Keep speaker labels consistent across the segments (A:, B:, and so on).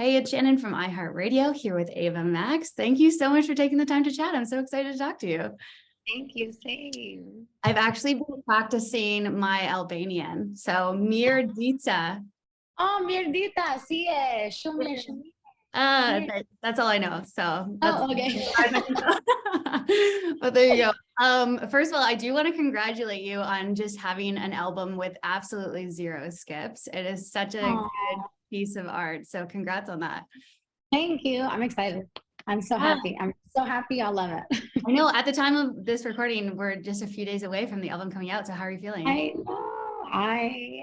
A: Hey, it's Shannon from iHeartRadio here with Ava Max. Thank you so much for taking the time to chat. I'm so excited to talk to you.
B: Thank you, same.
A: I've actually been practicing my Albanian. So, Mirdita.
B: Oh, mierdita, sí, shume, shume.
A: That's all I know. So that's
B: Oh, okay.
A: but there you go. First of all, I do want to congratulate you on just having an album with absolutely zero skips. It is such a
B: Oh,
A: good piece of art. So congrats on that.
B: thank you. I'm excited. I'm so
A: Yeah.
B: happy. I'm so happy. I love it.
A: I know at the time of this recording, we're just a few days away from the album coming out. So how are you feeling?
B: I know. I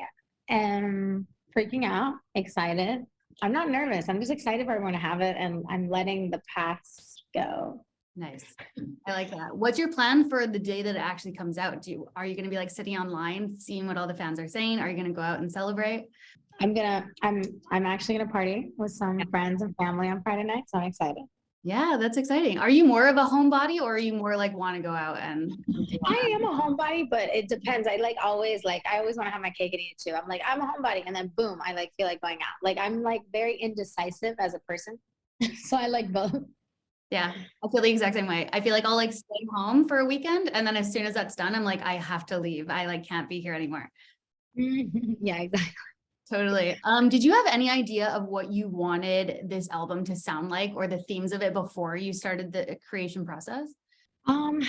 B: am freaking out, excited. I'm not nervous. I'm just excited for everyone to have it, and I'm letting the past go.
A: Nice. I like that. What's your plan for the day that it actually comes out? Are you going to be like sitting online, seeing what all the fans are saying? Are you going to go out and celebrate?
B: I'm actually gonna party with some friends and family on Friday night, so I'm excited.
A: Yeah, that's exciting. Are you more of a homebody or are you more like want to go out and do all
B: I
A: that?
B: am a homebody, but it depends. I always want to have my cake and eat it too. I'm like, I'm a homebody, and then boom, I feel like going out. Like I'm very indecisive as a person. So I like both.
A: Yeah, I feel the exact same way. I feel like I'll like stay home for a weekend and then as soon as that's done, I'm like, I have to leave. I like can't be here anymore.
B: Yeah, exactly.
A: Totally. Did you have any idea of what you wanted this album to sound like or the themes of it before you started the creation process?
B: Um,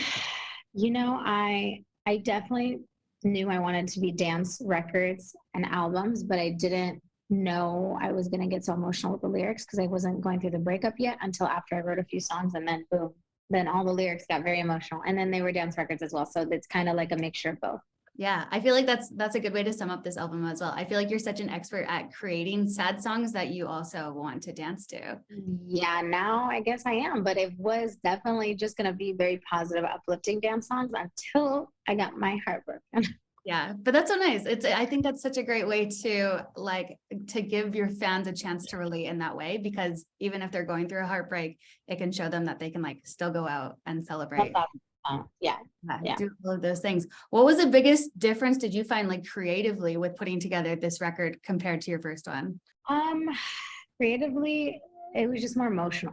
B: I definitely knew I wanted to be dance records and albums, but I didn't know I was gonna get so emotional with the lyrics because I wasn't going through the breakup yet until after I wrote a few songs, and then boom, then all the lyrics got very emotional, and then they were dance records as well. So it's kind of like a mixture of both.
A: Yeah, I feel like that's a good way to sum up this album as well. I feel like you're such an expert at creating sad songs that you also want to dance to.
B: Yeah, now I guess I am, but it was definitely just going to be very positive, uplifting dance songs until I got my heart broken.
A: Yeah, but that's so nice. I think that's such a great way to to give your fans a chance to relate in that way, because even if they're going through a heartbreak, it can show them that they can like still go out and celebrate.
B: Yeah.
A: Do all of those things. What was the biggest difference did you find like creatively with putting together this record compared to your first one?
B: Um, Creatively, it was just more emotional.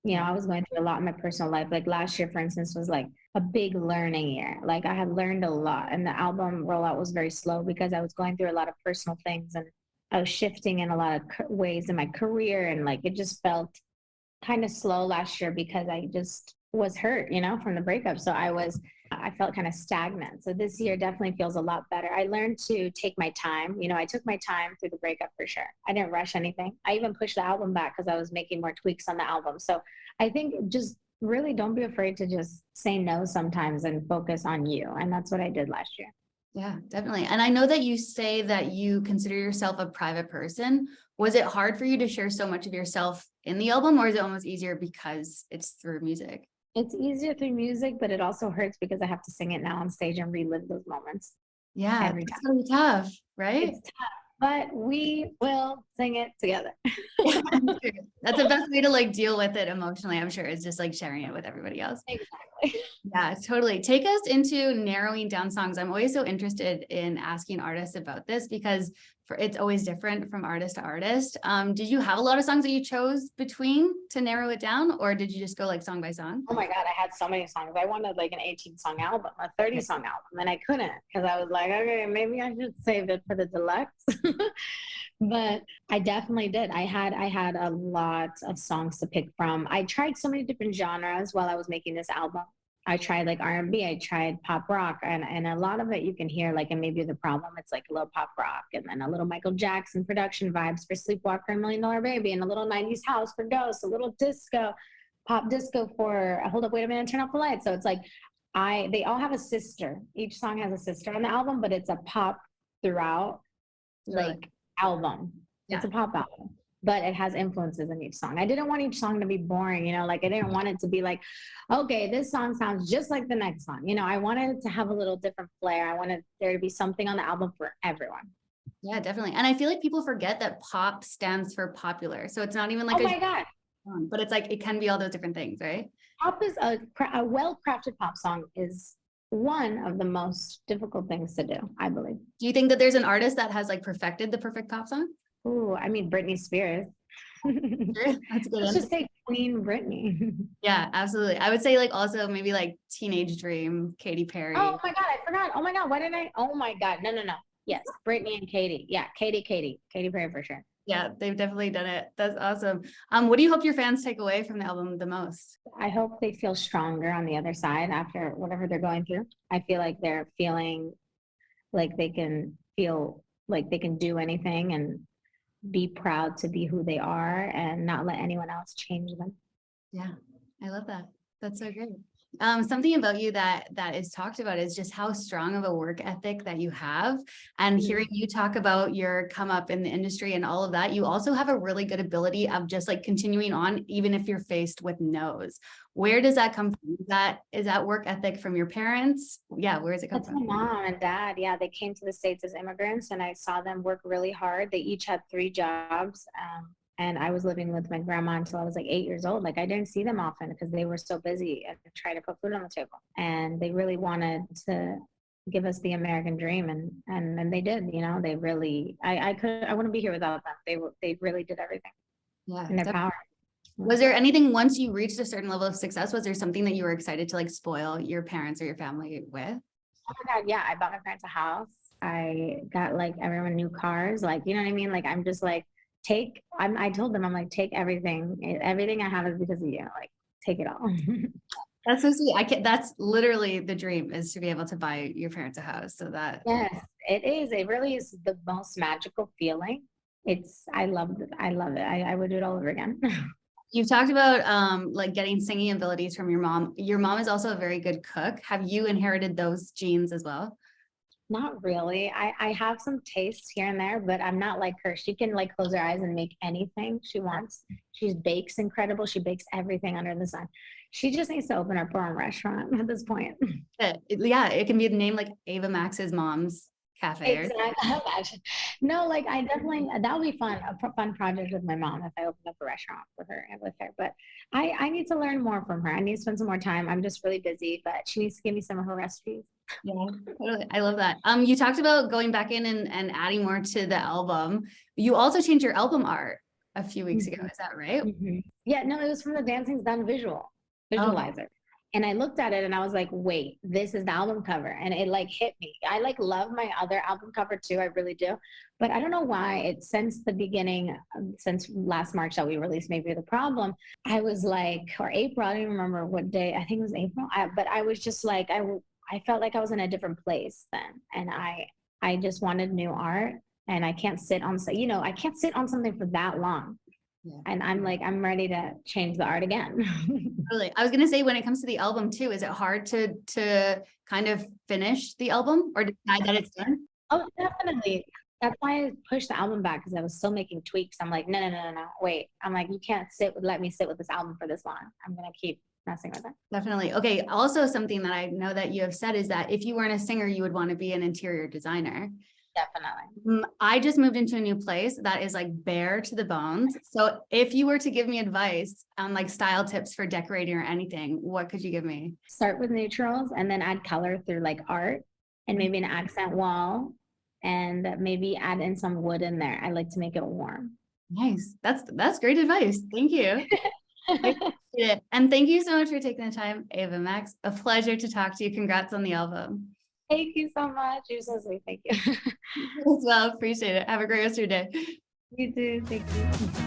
B: I was going through a lot in my personal life. Like last year, for instance, was like a big learning year. Like I had learned a lot, and the album rollout was very slow because I was going through a lot of personal things, and I was shifting in a lot of ways in my career, and like it just felt kind of slow last year because I just was hurt, from the breakup. So I felt kind of stagnant. So this year definitely feels a lot better. I learned to take my time. I took my time through the breakup for sure. I didn't rush anything. I even pushed the album back because I was making more tweaks on the album. So I think just really don't be afraid to just say no sometimes and focus on you. And that's what I did last year.
A: Yeah, definitely. And I know that you say that you consider yourself a private person. Was it hard for you to share so much of yourself in the album, or is it almost easier because it's through music?
B: It's easier through music, but it also hurts because I have to sing it now on stage and relive those moments
A: Yeah,
B: every time.
A: it's gonna be tough, right?
B: It's tough, but we will sing it together.
A: That's the best way to like deal with it emotionally, I'm sure, is just like sharing it with everybody else.
B: Exactly.
A: Yeah, totally. Take us into narrowing down songs. I'm always so interested in asking artists about this because it's always different from artist to artist. Did you have a lot of songs that you chose between to narrow it down, or did you just go like song by song?
B: Oh my God, I had so many songs. I wanted like an 18-song album, a 30-song album, and I couldn't because I was like, okay, maybe I should save it for the deluxe. But I definitely did. I had a lot of songs to pick from. I tried so many different genres while I was making this album. I tried like R&B, I tried pop rock, and a lot of it you can hear like, and maybe the problem, it's like a little pop rock, and then a little Michael Jackson production vibes for Sleepwalker and $1 Million Baby, and a little 90s house for Ghost, a little disco, pop disco for Hold Up, Wait a Minute, Turn Off the Lights. So it's like they all have a sister. Each song has a sister on the album, but it's a pop throughout like album.
A: Yeah.
B: It's a pop album, but it has influences in each song. I didn't want each song to be boring, like I didn't want it to be like, okay, this song sounds just like the next song. I wanted it to have a little different flair. I wanted there to be something on the album for everyone.
A: Yeah, definitely. And I feel like people forget that pop stands for popular. So it's not even like
B: oh my God.
A: But it's like it can be all those different things, right?
B: Pop is a well-crafted pop song is one of the most difficult things to do, I believe.
A: Do you think that there's an artist that has like perfected the perfect pop song?
B: Ooh, I mean, Britney Spears.
A: That's a good
B: Let's
A: answer.
B: just say Queen Britney.
A: Yeah, absolutely. I would say like also maybe like Teenage Dream, Katy Perry.
B: Oh my God, I forgot. Oh my God, why did I? Oh my God, no, no, no. Yes, Britney and Katy. Yeah, Katy Perry for sure.
A: Yeah, they've definitely done it. That's awesome. What do you hope your fans take away from the album the most?
B: I hope they feel stronger on the other side after whatever they're going through. I feel like they're feeling like they can feel like they can do anything and be proud to be who they are and not let anyone else change them.
A: Yeah, I love that. That's so great. Something about you that is talked about is just how strong of a work ethic that you have. And hearing you talk about your come up in the industry and all of that, you also have a really good ability of just like continuing on, even if you're faced with no's. Where does that come from? Is that work ethic from your parents? Yeah, where does it come
B: That's
A: from?
B: my mom and dad. Yeah, they came to the States as immigrants and I saw them work really hard. They each had 3 jobs. And I was living with my grandma until I was like 8 years old. Like I didn't see them often because they were so busy and trying to put food on the table. And they really wanted to give us the American dream, and they did. You know, they really. I wouldn't be here without them. They really did everything
A: Yeah.
B: in their power.
A: Was there anything once you reached a certain level of success? Was there something that you were excited to like spoil your parents or your family with?
B: Oh my God, yeah. I bought my parents a house. I got like everyone new cars. Like, you know what I mean? Like I'm just like I told them, I'm like, take everything I have is because of you. Like, take it all.
A: That's so sweet. That's literally the dream, is to be able to buy your parents a house. So that,
B: Yes, it is. It really is the most magical feeling. I love it. I love it. I would do it all over again.
A: you've talked about like getting singing abilities from your mom. Your mom is also a very good cook. Have you inherited those genes as well?
B: Not really. I have some tastes here and there, but I'm not like her. She can like close her eyes and make anything she wants. She bakes incredible. She bakes everything under the sun. She just needs to open up her own restaurant at this point.
A: Yeah, it can be the name like Ava Max's mom's cafe.
B: Exactly. Imagine. No, like I definitely that would be fun. Fun project with my mom if I opened up a restaurant with her and with her. But I need to learn more from her. I need to spend some more time. I'm just really busy, but she needs to give me some of her recipes.
A: Yeah, totally. I love that. You talked about going back in and adding more to the album. You also changed your album art a few weeks ago. Is that right?
B: Yeah, no, it was from the Dancing's Done
A: Oh,
B: visualizer. And I looked at it and I was like, wait, this is the album cover. And it like hit me. I like love my other album cover too. I really do. But I don't know why it since the beginning, since last March that we released Maybe the Problem, I was like, or April, I don't even remember what day. I think it was April. But I was just like, I felt like I was in a different place then. And I just wanted new art. And I can't sit on, I can't sit on something for that long.
A: yeah.
B: And I'm like, I'm ready to change the art again.
A: Really. I was gonna say, when it comes to the album too, is it hard to kind of finish the album or decide that it's done?
B: Oh, definitely. That's why I pushed the album back because I was still making tweaks. I'm like, no, wait. I'm like, you can't let me sit with this album for this long. I'm gonna keep messing with it.
A: Definitely. Okay. Also, something that I know that you have said is that if you weren't a singer, you would want to be an interior designer.
B: Definitely.
A: I just moved into a new place that is like bare to the bones. So if you were to give me advice on like style tips for decorating or anything, what could you give me?
B: Start with neutrals and then add color through like art and maybe an accent wall and maybe add in some wood in there. I like to make it warm.
A: Nice. That's great advice. Thank you. I appreciate it. And thank you so much for taking the time, Ava Max. A pleasure to talk to you. Congrats on the album.
B: Thank you so much. You're so sweet. Thank you.
A: As well. Appreciate it. Have a great rest of your day.
B: You too. Thank you.